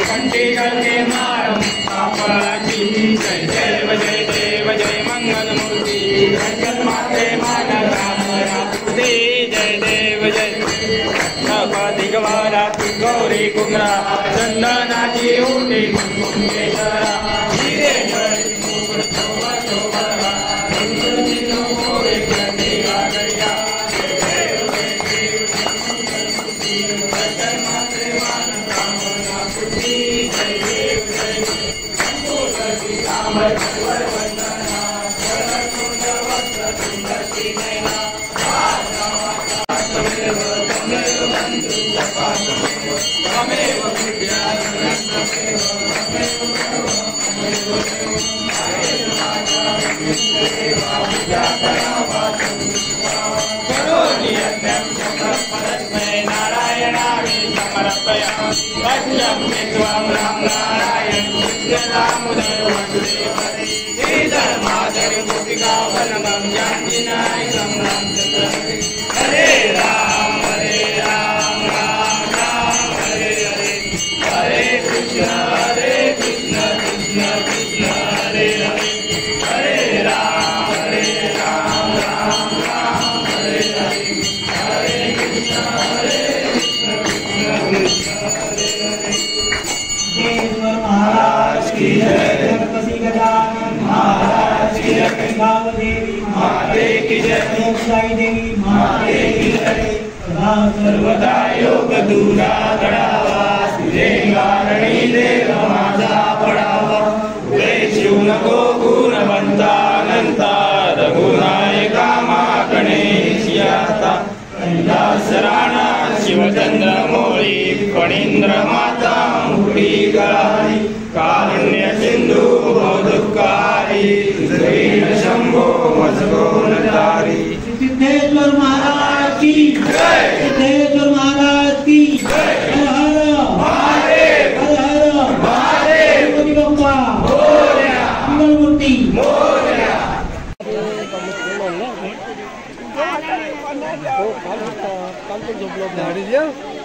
कंठी करके मारम कापड़ाची जय देव जय मंगल मूर्ति रंजन माते मानव राम रापुती जय देव जय गणपति गवाराती गौरी कुमरा चंदनाची उठी कुंकुमेश्वरा धीरे जय मुकुट शोभा शोभा इंद्रजिनो मोरे कंठी गागरिया जय देव मंगल मूर्ति रंजन माते मानव राम रापुती जय देव जय संतोषी कामर वर वंदना शरणकुंड वस्त्र सुंदरसी नैना तमेव बंधु तमेव विद्या नारायणामि समर्पयामि भज्यं त्वं राम नारायण दामोदर वसुदेवरे श्रीधर्माधर गोपिका वल्लभं जानकीनायकं रामचन्द्र हरे राम राम राम हरे हरे हरे कृष्ण कृष्ण कृष्ण हरे हरे हरे राम राम राम हरे हरे हरे कृष्ण महाराज की जय गणपति गजानन महाराज की जय देवी माते की जय मोक्षाई देवी माते की जय सदा सर्वदा योग दूरा गणावा तुझे गारणी देव माझा पडावा तुझे शिव नको गुणवंता अनंता रघुनायका मागणे शियाता कैलास राणा शिवचंद्र मोळी फणींद्र माता मुठी गळाली कारुण्य सिंधू दुःखारी श्रीन शंभो मजगोनधारी सिद्धेश्वर महाराज की जय सिद्धेश्वर महाराज की जय हर हर महादेव हर हर महादेव गणपति बप्पा मोरया मंगल मूर्ति मोरया काल तो झोपलो